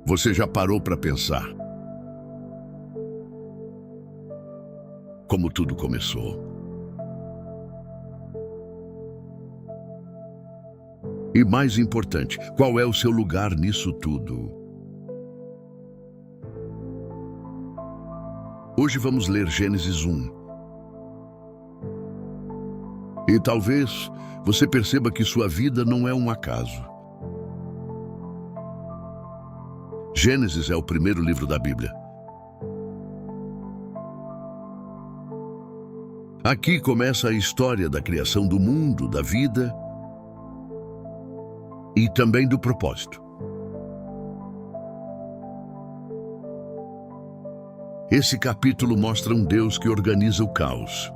Você já parou para pensar como tudo começou? E mais importante, qual é o seu lugar nisso tudo? Hoje vamos ler Gênesis 1. E talvez você perceba que sua vida não é um acaso. Gênesis é o primeiro livro da Bíblia. Aqui começa a história da criação do mundo, da vida e também do propósito. Esse capítulo mostra um Deus que organiza o caos.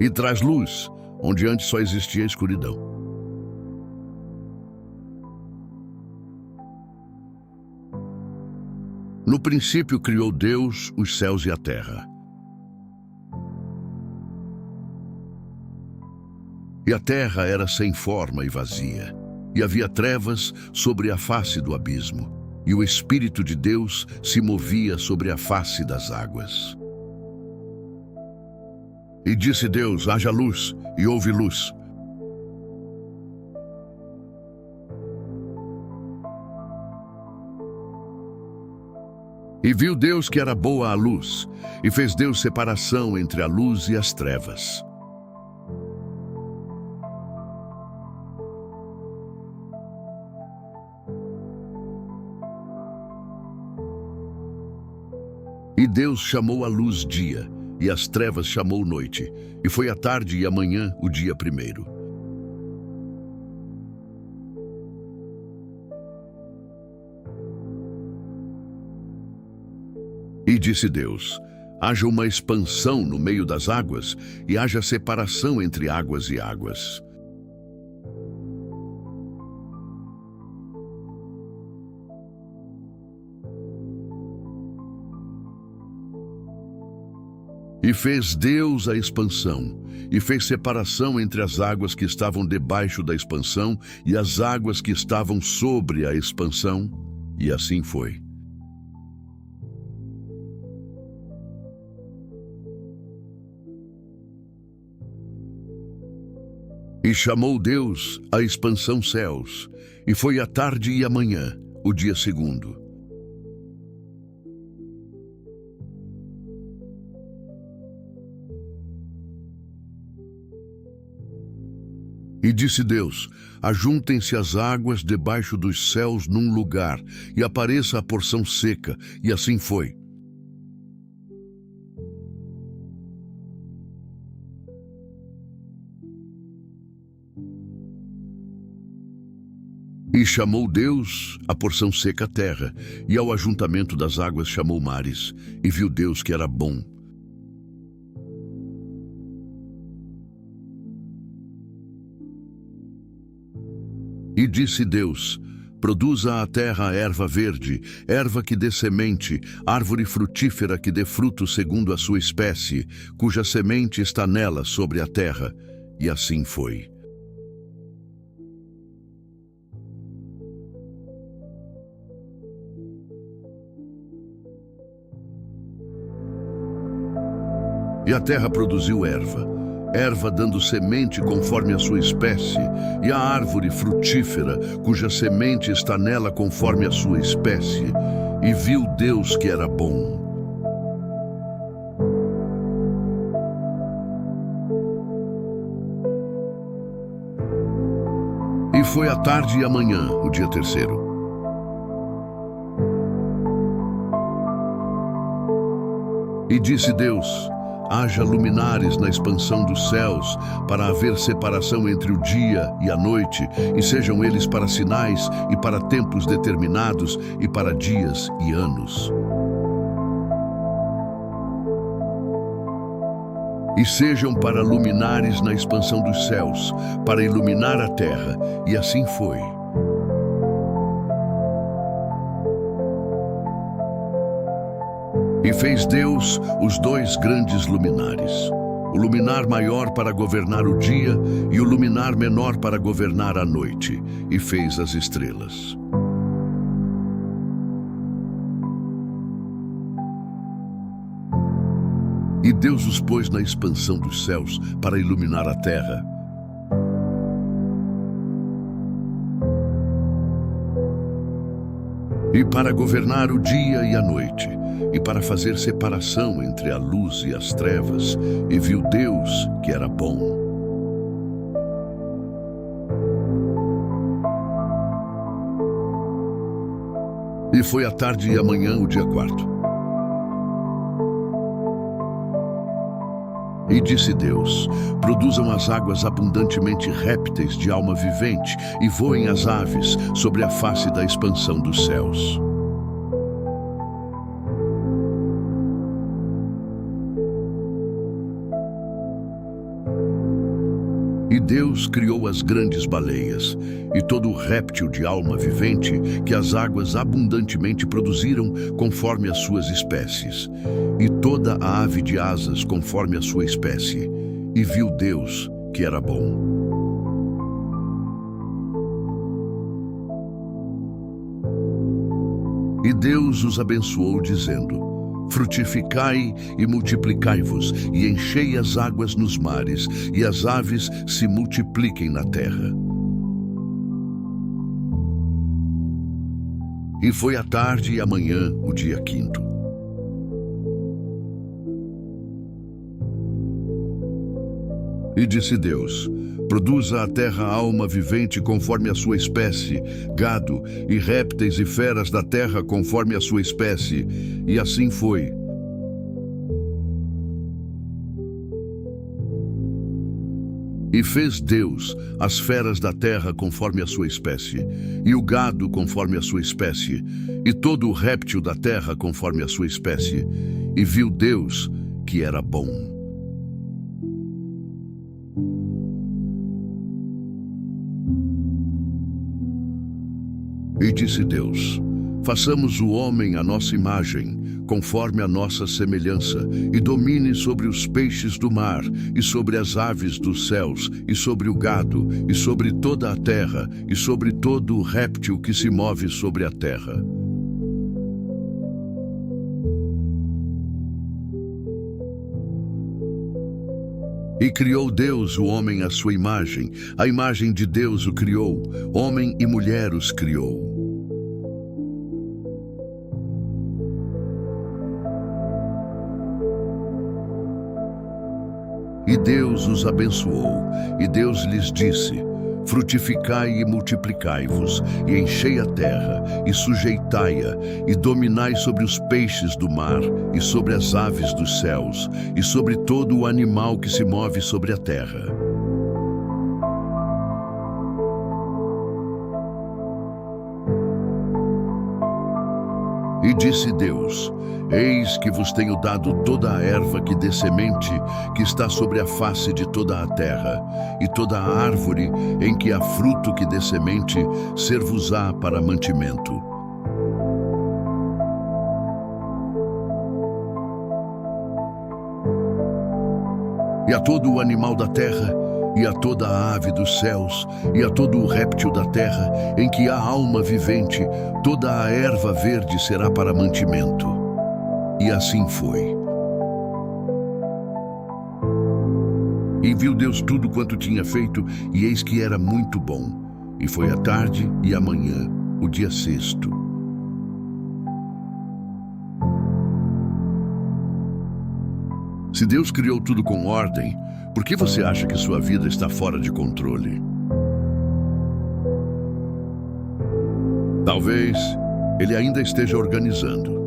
E traz luz, onde antes só existia escuridão. No princípio criou Deus os céus e a terra. E a terra era sem forma e vazia, e havia trevas sobre a face do abismo, e o Espírito de Deus se movia sobre a face das águas. E disse Deus: haja luz, e houve luz. E viu Deus que era boa a luz, e fez Deus separação entre a luz e as trevas. E Deus chamou a luz dia, e as trevas chamou noite, e foi a tarde e a manhã o dia primeiro. E disse Deus: haja uma expansão no meio das águas, e haja separação entre águas e águas. E fez Deus a expansão, e fez separação entre as águas que estavam debaixo da expansão e as águas que estavam sobre a expansão, e assim foi. E chamou Deus a expansão céus, e foi a tarde e a manhã, o dia segundo. E disse Deus: ajuntem-se as águas debaixo dos céus num lugar, e apareça a porção seca, e assim foi. E chamou Deus a porção seca terra, e ao ajuntamento das águas chamou mares, e viu Deus que era bom. E disse Deus: produza a terra erva verde, erva que dê semente, árvore frutífera que dê fruto segundo a sua espécie, cuja semente está nela sobre a terra. E assim foi. E a terra produziu erva dando semente conforme a sua espécie, e a árvore frutífera, cuja semente está nela conforme a sua espécie. E viu Deus que era bom. E foi a tarde e a manhã, o dia terceiro. E disse Deus: haja luminares na expansão dos céus, para haver separação entre o dia e a noite, e sejam eles para sinais e para tempos determinados, e para dias e anos. E sejam para luminares na expansão dos céus, para iluminar a terra, e assim foi. E fez Deus os dois grandes luminares, o luminar maior para governar o dia e o luminar menor para governar a noite, e fez as estrelas. E Deus os pôs na expansão dos céus para iluminar a terra. E para governar o dia e a noite, e para fazer separação entre a luz e as trevas, e viu Deus que era bom. E foi a tarde e a manhã o dia quarto. E disse Deus: produzam as águas abundantemente répteis de alma vivente, e voem as aves sobre a face da expansão dos céus. E Deus criou as grandes baleias, e todo o réptil de alma vivente que as águas abundantemente produziram conforme as suas espécies, e toda a ave de asas conforme a sua espécie. E viu Deus que era bom. E Deus os abençoou, dizendo: frutificai e multiplicai-vos, e enchei as águas nos mares, e as aves se multipliquem na terra. E foi a tarde e a manhã o dia quinto. E disse Deus: produza a terra alma vivente conforme a sua espécie, gado e répteis e feras da terra conforme a sua espécie. E assim foi. E fez Deus as feras da terra conforme a sua espécie, e o gado conforme a sua espécie, e todo o réptil da terra conforme a sua espécie. E viu Deus que era bom. E disse Deus: façamos o homem à nossa imagem, conforme a nossa semelhança, e domine sobre os peixes do mar, e sobre as aves dos céus, e sobre o gado, e sobre toda a terra, e sobre todo o réptil que se move sobre a terra. E criou Deus o homem à sua imagem, a imagem de Deus o criou, homem e mulher os criou. E Deus os abençoou, e Deus lhes disse: frutificai e multiplicai-vos, e enchei a terra, e sujeitai-a, e dominai sobre os peixes do mar, e sobre as aves dos céus, e sobre todo o animal que se move sobre a terra. E disse Deus: eis que vos tenho dado toda a erva que dê semente, que está sobre a face de toda a terra, e toda a árvore em que há fruto que dê semente, ser-vos-á para mantimento. E a todo o animal da terra, e a toda a ave dos céus, e a todo o réptil da terra, em que há alma vivente, toda a erva verde será para mantimento. E assim foi. E viu Deus tudo quanto tinha feito, e eis que era muito bom. E foi a tarde e a manhã, o dia sexto. Se Deus criou tudo com ordem, por que você acha que sua vida está fora de controle? Talvez Ele ainda esteja organizando.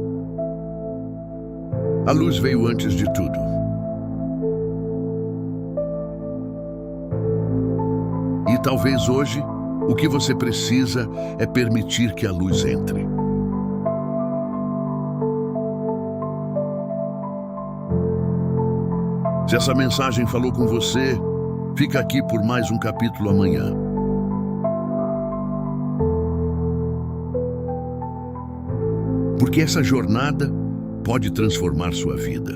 A luz veio antes de tudo. E talvez hoje, o que você precisa é permitir que a luz entre. Se essa mensagem falou com você, fica aqui por mais um capítulo amanhã. Porque essa jornada pode transformar sua vida.